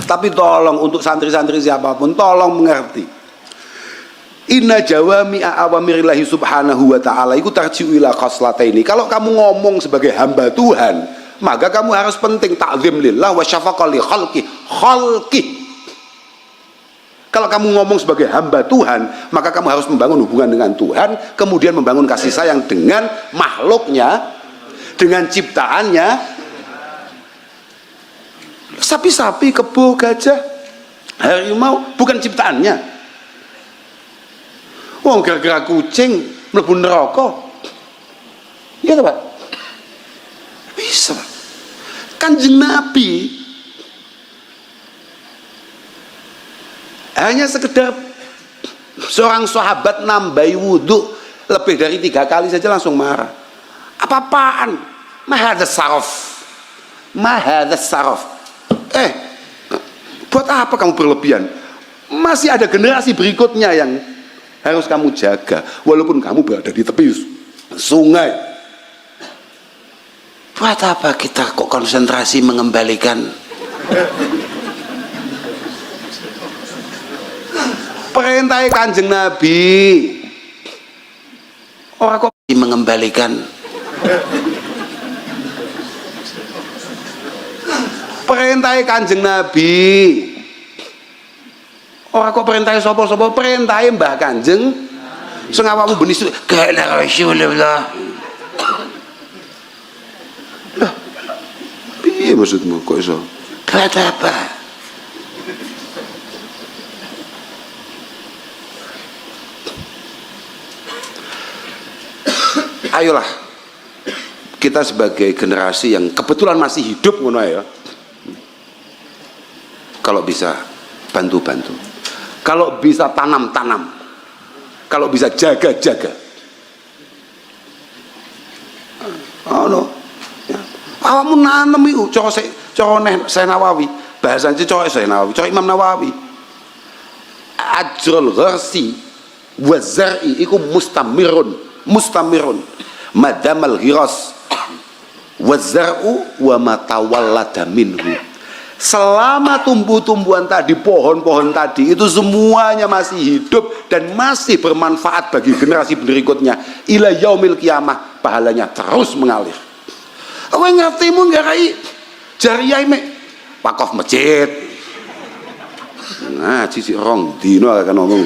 Tapi tolong untuk santri-santri siapapun, tolong mengerti. Inna jawami awamirillahi subhanahu wa ta'ala iku tarji'u ila khoslataini. Kalau kamu ngomong sebagai hamba Tuhan, maka kamu harus penting ta'zim lillah wa syafaqah li khalqi. Kalau kamu ngomong sebagai hamba Tuhan, maka kamu harus membangun hubungan dengan Tuhan, kemudian membangun kasih sayang dengan makhluknya, dengan ciptaannya. Sapi-sapi, kebo, gajah, harimau bukan ciptaannya. Wong gara-gara kucing mlebu neraka. Iya Pak? Bisa Pak. Kanjeng Nabi hanya sekedar seorang sahabat nambahi wudhu lebih dari 3 kali saja langsung marah. Apa-apaan? Mahadz saraf. Buat apa kamu berlebihan? Masih ada generasi berikutnya yang harus kamu jaga, walaupun kamu berada di tepi sungai. Buat apa kita kok konsentrasi mengembalikan perintah Kanjeng Nabi? Orang kok mengembalikan perintah Kanjeng Nabi? Orang kok perintah sapa-sapa? Perintah Mbah Kanjeng sing awakmu benis kana Rasulullah. Lah, piye maksudmu kok iso? Kata apa? Ayolah kita sebagai generasi yang kebetulan masih hidup ngono ya. Kalau bisa bantu-bantu. Kalau bisa tanam-tanam, kalau bisa jaga-jaga. Oh no, awakmu nanem itu, cara Syekh Nawawi, bahasanya cara Syekh Nawawi, cara Imam Nawawi. Ajrul gharsi wa zar'i iku mustamirun, madamal ghiras wa zar'u wa matawallada minhu. Selama tumbuh-tumbuhan tadi, pohon-pohon tadi itu semuanya masih hidup dan masih bermanfaat bagi generasi berikutnya, ila yaumil kiamah, pahalanya terus mengalir. Kowe ngertimu nggarai jariyah mek wakaf masjid. Nah, cici rong dino akan ngomong.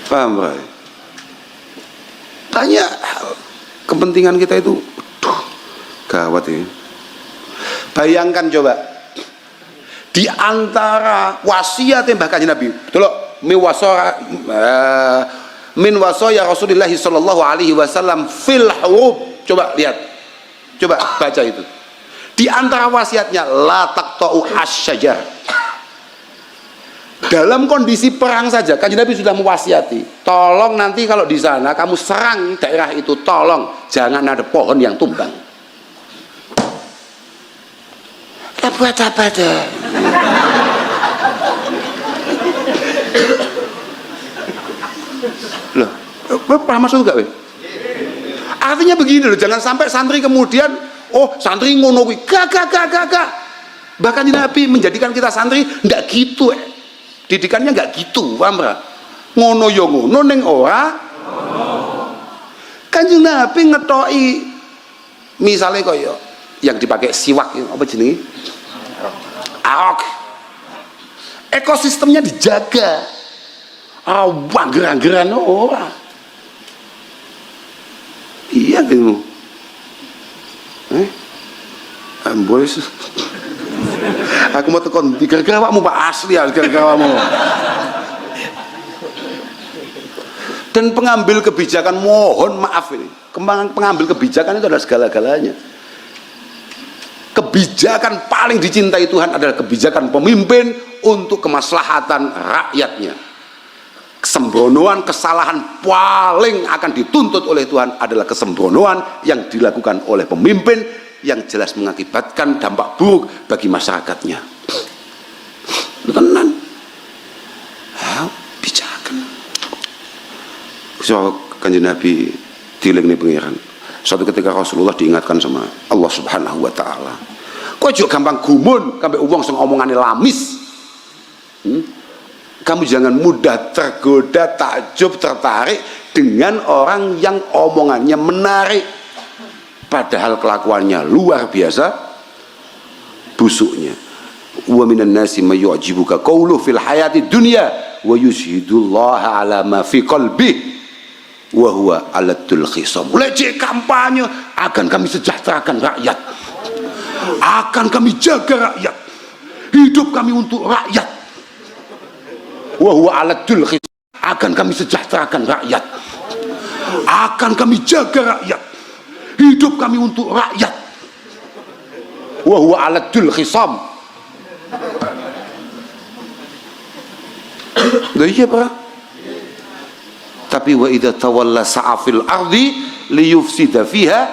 Paham, Bro? Tanya kepentingan kita itu gawat ini. Bayangkan coba, di antara wasiat Mbah Kanjeng Nabi, betul min wasaya Rasulullah sallallahu alaihi wasallam fil hurub. Coba lihat, coba baca itu. Di antara wasiatnya la taqta'u asyajar. Dalam kondisi perang saja Kanjeng Nabi sudah mewasiati, tolong nanti kalau di sana kamu serang daerah itu, tolong jangan ada pohon yang tumbang. Buat apa tuh? Loh, paham maksud gak? Artinya begini loh, jangan sampai santri kemudian, oh santri ngono kuwi, gak. Bahkan Nabi menjadikan kita santri ndak gitu. Didikannya nggak gitu, paham gak? Ngono yo ngono ning ora. Kanjeng Nabi ngetoki misalnya koyo yang dipakai siwak apa jenenge? Arok. Ekosistemnya dijaga. Wangger-anggeran ora. Iya gitu. Boys. Aku mau tekan gara-gara awakmu Pak asli ya, gara-gara awakmu. Dan pengambil kebijakan, mohon maaf ini, pengambil kebijakan itu adalah segala-galanya. Kebijakan paling dicintai Tuhan adalah kebijakan pemimpin untuk kemaslahatan rakyatnya. Kesembronoan, kesalahan paling akan dituntut oleh Tuhan adalah kesembronoan yang dilakukan oleh pemimpin yang jelas mengakibatkan dampak buruk bagi masyarakatnya. Tenan. Bicarakan. So, Kanjeng Nabi dilingni pengiran. Suatu ketika Rasulullah diingatkan sama Allah Subhanahu wa taala. Kowe juga gampang gumun sampai wong sing omongane lamis. Kamu jangan mudah tergoda, takjub, tertarik dengan orang yang omongannya menarik, padahal kelakuannya luar biasa busuknya. Wa minan nasi may yu'jibuka qawluhu fil hayati dunya wa yushhidullaha ala ma fi qalbi wa huwa alatul khisam. Lejek kampanye akan kami sejahterakan rakyat, akan kami jaga rakyat, hidup kami untuk rakyat. Wa huwa alatul khisam, akan kami sejahterakan rakyat, akan kami jaga rakyat, hidup kami untuk rakyat. Wa huwa alatul khisam. Iya Pak. Tapi wa idza tawalla sa'afil ardi liyufsida fiha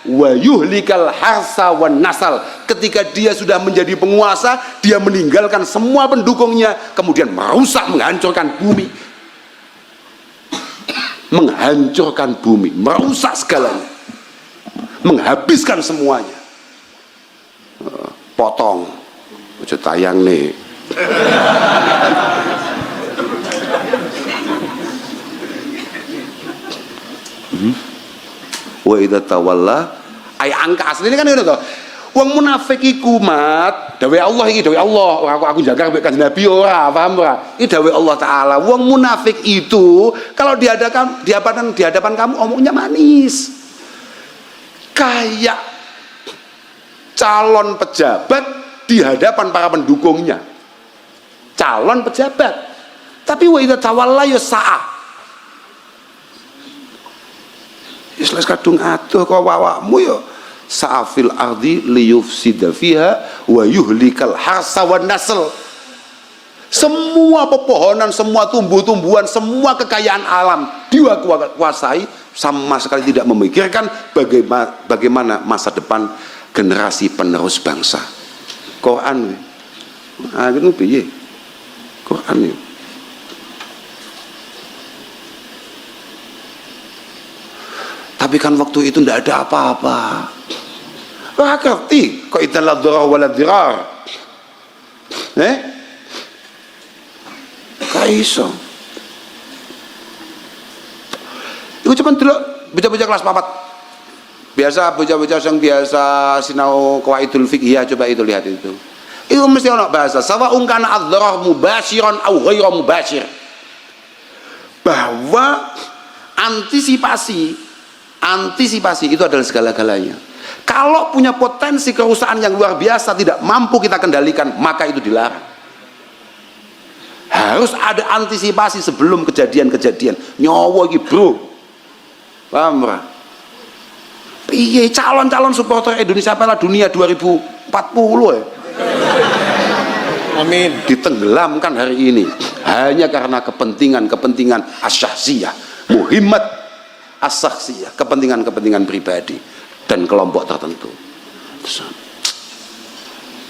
wa yuhlikal harsa wan nasal. Ketika dia sudah menjadi penguasa, dia meninggalkan semua pendukungnya, kemudian merusak, menghancurkan bumi, menghancurkan bumi, merusak segalanya, menghabiskan semuanya. Potong aja tayang nih. Wa idza tawalla ay angka asline kan ngono to. Wong munafik iku mat dawe Allah iki, dawe Allah. Aku jaga mbek Kanjeng Nabi ora, paham ora? Iki dawe Allah taala. Wong munafik itu kalau di hadapan kamu omongnya manis. Kayak calon pejabat di hadapan para pendukungnya. Calon pejabat. Tapi wa idza tawalla ya sa'ah. Islas kadung aduh kok awakmu ya sa'afil ardi liyufsida fiha wa yuhlikal harsa wan nasl. Semua pepohonan, semua tumbuh-tumbuhan, semua kekayaan alam dia kuasai, sama sekali tidak memikirkan bagaimana masa depan generasi penerus bangsa. Quran ngono piye? Quran. Tapi kan waktu itu tidak ada apa-apa. Wah ngerti kok itu la dharar wala dirar. Kaiso. Iku cuma dulu bocah-bocah kelas 4. Biasa bocah-bocah yang biasa sinau qawaidul fiqhiyah, coba itu lihat itu. Itu mesti ono bahasa sawa'un kana adh-dharar mubasyiran aw ghairu mubasyir. Bahwa antisipasi itu adalah segala-galanya. Kalau punya potensi kerusakan yang luar biasa tidak mampu kita kendalikan, maka itu dilarang. Harus ada antisipasi sebelum kejadian-kejadian. Nyawa iki bro, paham ora? Piye calon-calon supporter Indonesia Piala Dunia 2040 ya? Amin. Ditenggelamkan hari ini hanya karena kepentingan asyahsiyah, muhimmat as-sakhsiyah, kepentingan pribadi dan kelompok tertentu.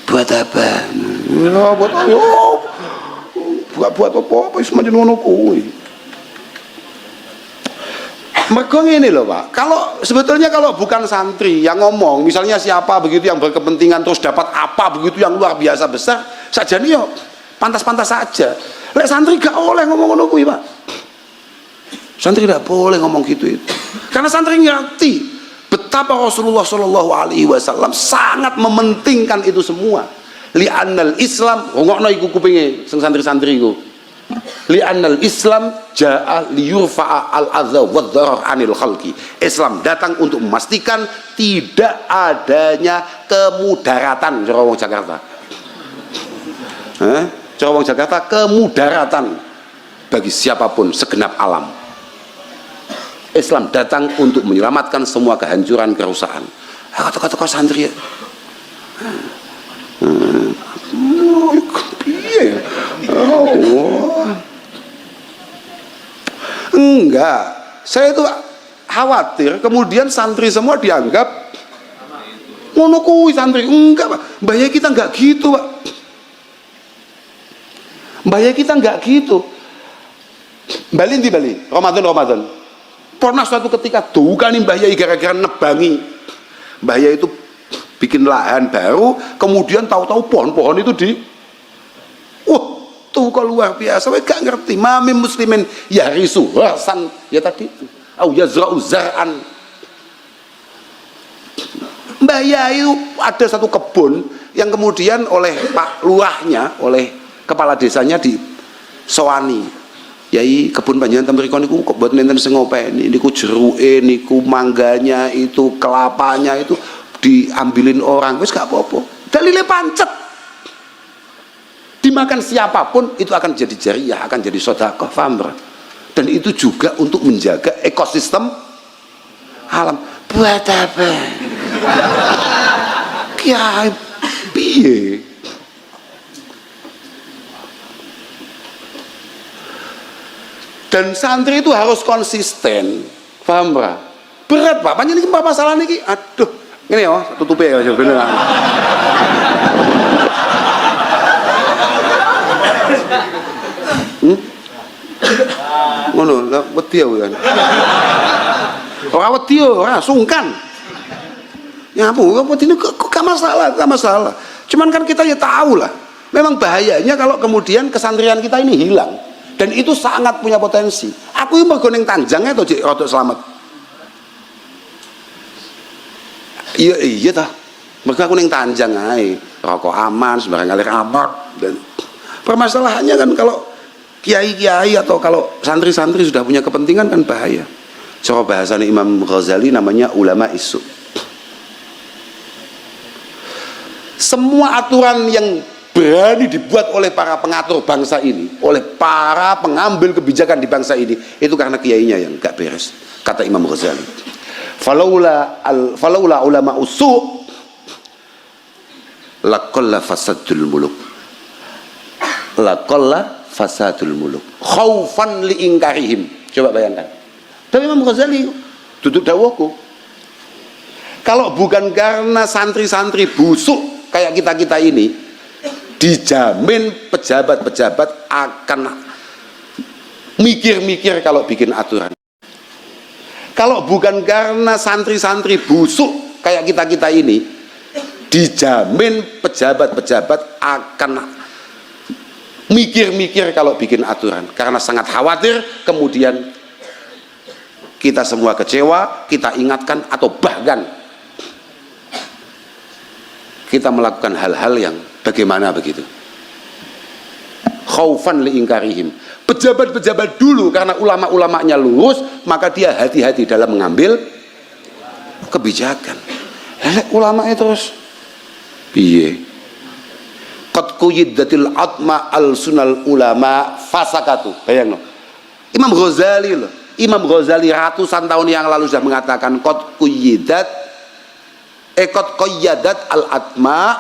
Buat apa? Buat apa? Semacam ngono kuwi. Mergo ngene lho Pak. Sebetulnya kalau bukan santri yang ngomong, misalnya siapa begitu yang berkepentingan terus dapat apa begitu yang luar biasa besar, sajane yo pantas-pantas saja. Lek santri gak oleh ngomong ngono kuwi, Pak. Santri tidak boleh ngomong gitu itu, karena santri ngerti betapa Rasulullah Shallallahu Alaihi Wasallam sangat mementingkan itu semua. Li'annal Islam, ngokno iku kupinge sing santri-santri iku. Li'annal Islam ja'a liyurfa'a al-adza wadh-dharar 'anil khalqi. Islam datang untuk memastikan tidak adanya kemudaratan cara wong Jakarta. Cara wong Jakarta kemudaratan bagi siapapun segenap alam. Islam datang untuk menyelamatkan semua kehancuran, kerusakan. Kata-kata santri ya. Enggak, saya itu khawatir kemudian santri semua dianggap ngono kuwi santri. Enggak Pak, bahaya kita enggak gitu Pak. Bahaya kita enggak gitu. Bali di Bali, Ramadan. Pernah suatu ketika dukani Mbah Yai gara-gara nebangi. Mbah Yai itu bikin lahan baru, kemudian tahu-tahu pohon-pohon itu wah, tuh kok luar biasa. Weh gak ngerti. Mami muslimin yarisu rasan ya tadi. Au yazra'u zar'an. Mbah Yai ada satu kebun yang kemudian oleh Pak Lurahnya, oleh kepala desanya disowani. Yai kebun panjenengan mriku niku kok boten nenten sing ngopeni, niku jeruke, niku mangganya, itu kelapanya itu diambilin orang, wis gak apa-apa. Dalile pancet. Dimakan siapapun itu akan jadi jariah, akan jadi sedekah, paham? Dan itu juga untuk menjaga ekosistem alam. Buat apa? Kiai piye? Dan santri itu harus konsisten, paham Pak? Berat Pak, panjang ini masalah ini, aduh, ini ya, tutupi ya, bener. Ngono, lah wedi ya kan. Ora wedi ora sungkan. Ya ampun, wedi ini gak masalah, gak masalah. Cuman kan kita ya tahu lah. Memang bahayanya kalau kemudian kesantrian kita ini hilang. Dan itu sangat punya potensi. Aku ini mergo ning Tanjangnya to Cik rodok selamat. Iya tah. Mergo aku ning Tanjang ae. Rokok aman, sembarang ngalir aman. Dan permasalahannya kan kalau kiai-kiai atau kalau santri-santri sudah punya kepentingan kan bahaya. Cara bahasanya Imam Ghazali namanya ulama isu. Semua aturan yang berani dibuat oleh para pengatur bangsa ini, oleh para pengambil kebijakan di bangsa ini, itu karena kiainya yang gak beres, kata Imam Ghazali. Falaula ulama usu laqalla fasadul muluk, laqalla fasadul muluk khaufan li ingkarihim. Coba bayangkan, tapi Imam Ghazali duduk dawaku, kalau bukan karena santri-santri busuk kayak kita-kita ini, dijamin pejabat-pejabat akan mikir-mikir kalau bikin aturan. Kalau bukan karena santri-santri busuk kayak kita-kita ini, dijamin pejabat-pejabat akan mikir-mikir kalau bikin aturan, karena sangat khawatir kemudian kita semua kecewa, kita ingatkan atau bahkan kita melakukan hal-hal yang bagaimana begitu. Khaufan li ingkarihim. Pejabat-pejabat dulu karena ulama-ulamanya lurus, maka dia hati-hati dalam mengambil kebijakan. Ulamanya terus piye? Qad quyiddatil atma al sunal ulama fasakatu. Bayangno. Imam Ghazali loh. Imam Ghazali ratusan tahun yang lalu sudah mengatakan qad qayyadat al atma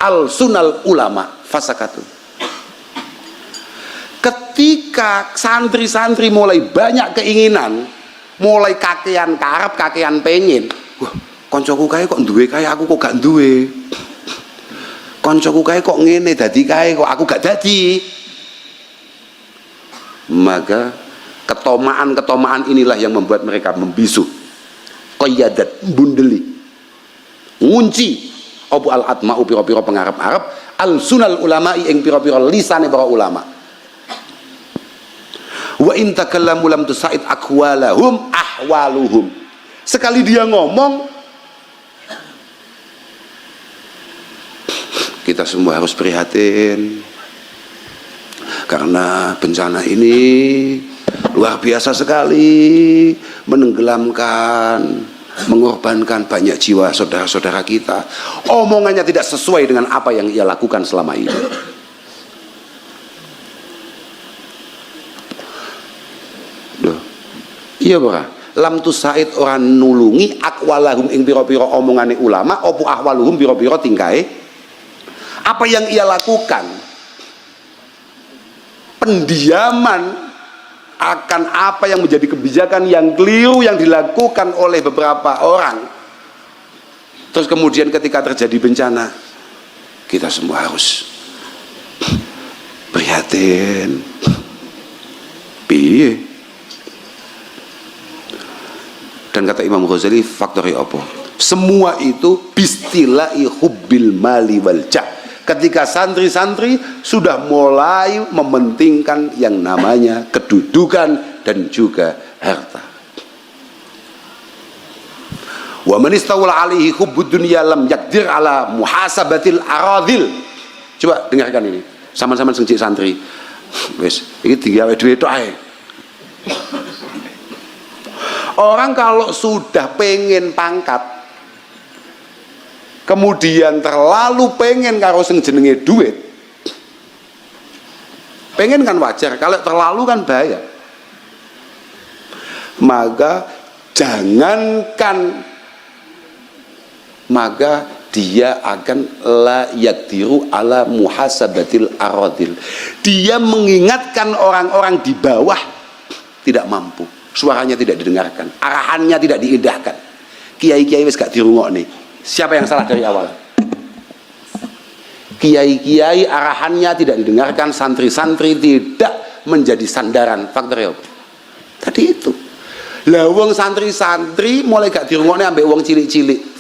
al sunal ulama fasakatu. Ketika santri-santri mulai banyak keinginan, mulai kakean karep, kakean pengen, wah koncoku kae kok duwe kae aku kok gak duwe, koncoku kae kok ngene dadi kae kok aku gak dadi, maka ketomaan inilah yang membuat mereka membisu, qayyadat bundeli, ngunci opo al atma'u piro-piro pengarep-arep al sunal ulama'i ing piro-piro lisane para ulama. Wa in takallamu lam tusaid aqwalahum ahwaluhum. Sekali dia ngomong, kita semua harus prihatin karena bencana ini luar biasa sekali, menenggelamkan, mengorbankan banyak jiwa saudara-saudara kita. Omongannya tidak sesuai dengan apa yang ia lakukan selama ini. Loh, iya bora. Lam tusaid orang nulungi akwalahum ing piro-piro omongane ulama, opo ahwaluhum piro-piro tingkai. Apa yang ia lakukan, pendiaman akan apa yang menjadi kebijakan yang keliru yang dilakukan oleh beberapa orang. Terus kemudian ketika terjadi bencana, kita semua harus prihatin. Piye? Dan kata Imam Ghazali, faktori apa? Semua itu bistilai hubbil mali wal jah. Ketika santri-santri sudah mulai mementingkan yang namanya kedudukan dan juga harta. Wa man istawla alaihi hubbud dunya lam yaqdir ala muhasabatil aradil. Coba dengarkan ini. Sama-sama sing santri. Wis, iki digawe duwe tok ae. Orang kalau sudah pengen pangkat, kemudian terlalu pengen karo sing jenenge duit, pengen kan wajar, kalau terlalu kan bahaya. Maka jangankan, maka dia akan la yakdiru ala muhasabatil aradil. Dia mengingatkan orang-orang di bawah tidak mampu, suaranya tidak didengarkan, arahannya tidak diindahkan. Kiai-kiai wis gak dirungokne. Siapa yang salah dari awal? Kiai-kiai arahannya tidak didengarkan, santri-santri tidak menjadi sandaran. Faktor apa? Tadi itu. Lah wong santri-santri mulai gak dirungokne ambek wong cilik-cilik.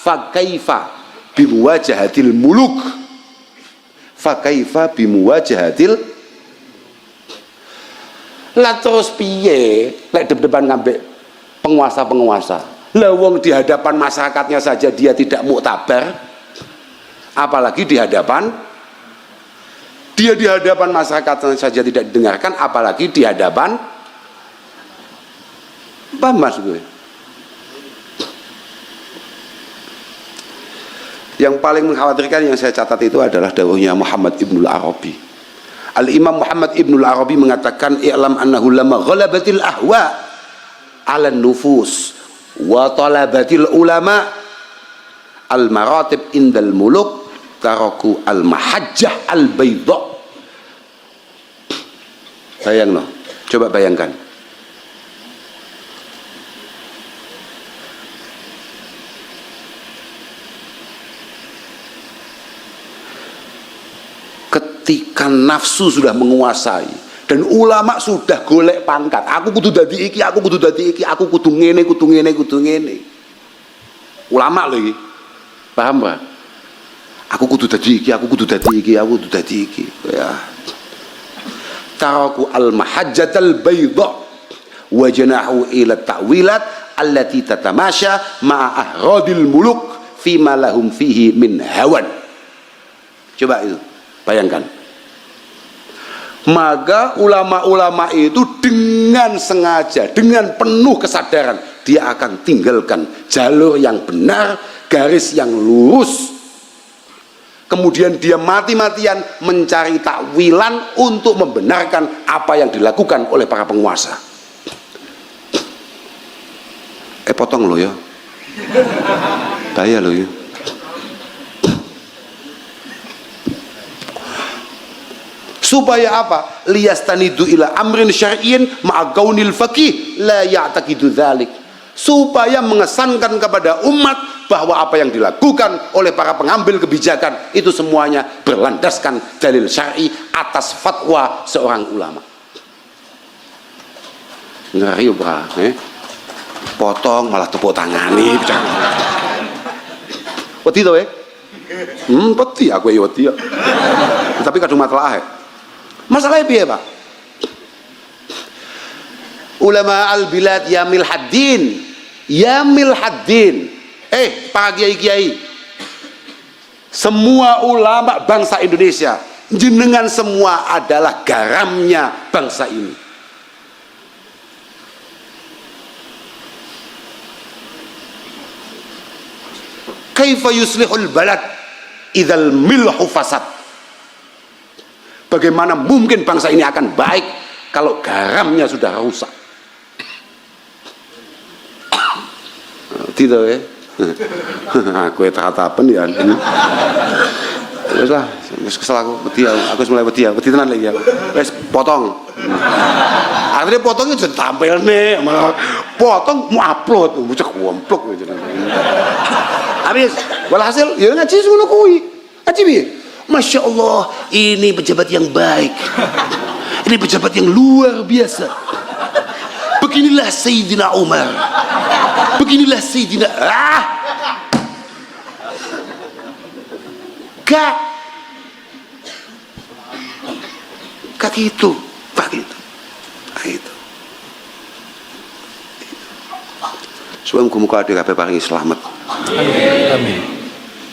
Fakaifa bimuwajahatil muluk. Fakaifa bimuwajahatil. Lah terus piye lek depan ngambek penguasa-penguasa? Lah wong di hadapan masyarakatnya saja dia tidak muktabar, apalagi di hadapan masyarakatnya saja tidak didengarkan, apalagi di hadapan apa mas gue? Yang paling mengkhawatirkan yang saya catat itu adalah dawuhnya Muhammad Ibnul Arabi. Al-Imam Muhammad Ibnul Arabi mengatakan, i'lam annahu lama ghalabatil ahwa 'ala nufus wa talabatil ulama al-maratib indal muluk taraku al-mahajjah al-bayda. Bayang no, coba bayangkan. Ketika nafsu sudah menguasai dan ulama sudah golek pangkat, aku kudu dadi iki, aku kudu dadi iki, aku kudu ngene, kudu ngene, kudu ngene. Ulama lho iki. Paham, Pak? Aku kudu dadi iki, aku kudu dadi iki, aku kudu dadi iki. Ya. Taraku al-mahajjatal bayda wa janahu ila ta'wilat allati tatamasya ma'a ahradil muluk fima lahum fihi min hawan. Coba itu bayangkan. Maka ulama-ulama itu dengan sengaja, dengan penuh kesadaran, dia akan tinggalkan jalur yang benar, garis yang lurus. Kemudian dia mati-matian mencari takwilan untuk membenarkan apa yang dilakukan oleh para penguasa. Potong lo ya, bahaya lo ya. Supaya apa? Liyastanidu ila amrin syar'iyyin ma'a kaunil faqih la ya'taqidu dzalik. Supaya mengesankan kepada umat bahwa apa yang dilakukan oleh para pengambil kebijakan itu semuanya berlandaskan dalil syar'i atas fatwa seorang ulama. Ngeri bra, potong malah tepuk tangani. Wedi to wedi aku ya wedi. Tapi kadung masalah. Masalahnya piye, Pak? Ulama al-bilad yamil haddin. Yamil haddin. Para kiai-kiai. Semua ulama bangsa Indonesia, jenengan semua adalah garamnya bangsa ini. Kaifa yuslihul balad idzal milhu fasad. Bagaimana mungkin bangsa ini akan baik kalau garamnya sudah rusak? Tidak ya? Aku tatapan ya. Wes lah, wes kesel aku, aku mulai wedi tenan lagi aku. Wes potong. Akhirnya potongnya sudah tampil nih, potong mau upload, bocah gomplok gitu. Habis, walhasil, ya ngaji ngono kuwi. Ngaji piye? Masya Allah, ini pejabat yang baik, ini pejabat yang luar biasa. Beginilah Sayyidina Umar, Beginilah Sayyidina gak gitu, tak gitu. Nah, itu. Sebab muka adik kabeh paringi selamat. Amin.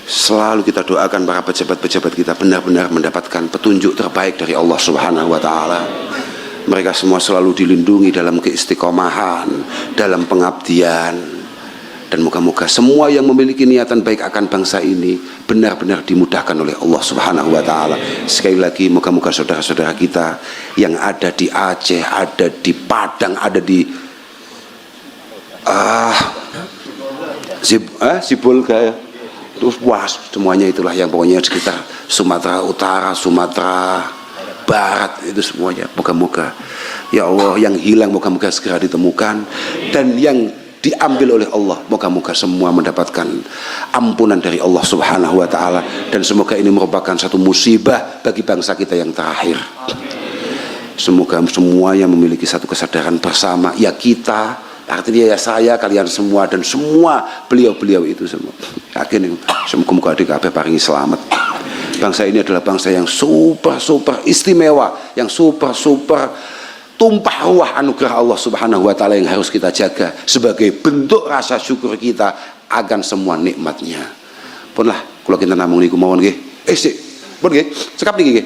Selalu kita doakan para pejabat-pejabat kita benar-benar mendapatkan petunjuk terbaik dari Allah Subhanahu wa taala. Mereka semua selalu dilindungi dalam keistiqomahan, dalam pengabdian. Dan moga-moga semua yang memiliki niatan baik akan bangsa ini benar-benar dimudahkan oleh Allah Subhanahu wa taala. Sekali lagi moga-moga saudara-saudara kita yang ada di Aceh, ada di Padang, ada di Sibolga ya. Terus puas semuanya itulah yang pokoknya sekitar Sumatera Utara, Sumatera Barat itu semuanya. Moga-moga ya Allah yang hilang moga-moga segera ditemukan, dan yang diambil oleh Allah moga-moga semua mendapatkan ampunan dari Allah Subhanahu wa taala, dan semoga ini merupakan satu musibah bagi bangsa kita yang terakhir. Semoga semuanya memiliki satu kesadaran bersama, ya kita, artinya ya saya, kalian semua, dan semua beliau-beliau itu semua. Yakin semoga adik kabeh paringi selamat. Bangsa ini adalah bangsa yang super istimewa, yang super tumpah ruah anugerah Allah Subhanahu wa taala yang harus kita jaga sebagai bentuk rasa syukur kita akan semua nikmatnya. Punlah kula kinten namung niku mawon nggih. Sik, pun nggih. Sekap niki nggih.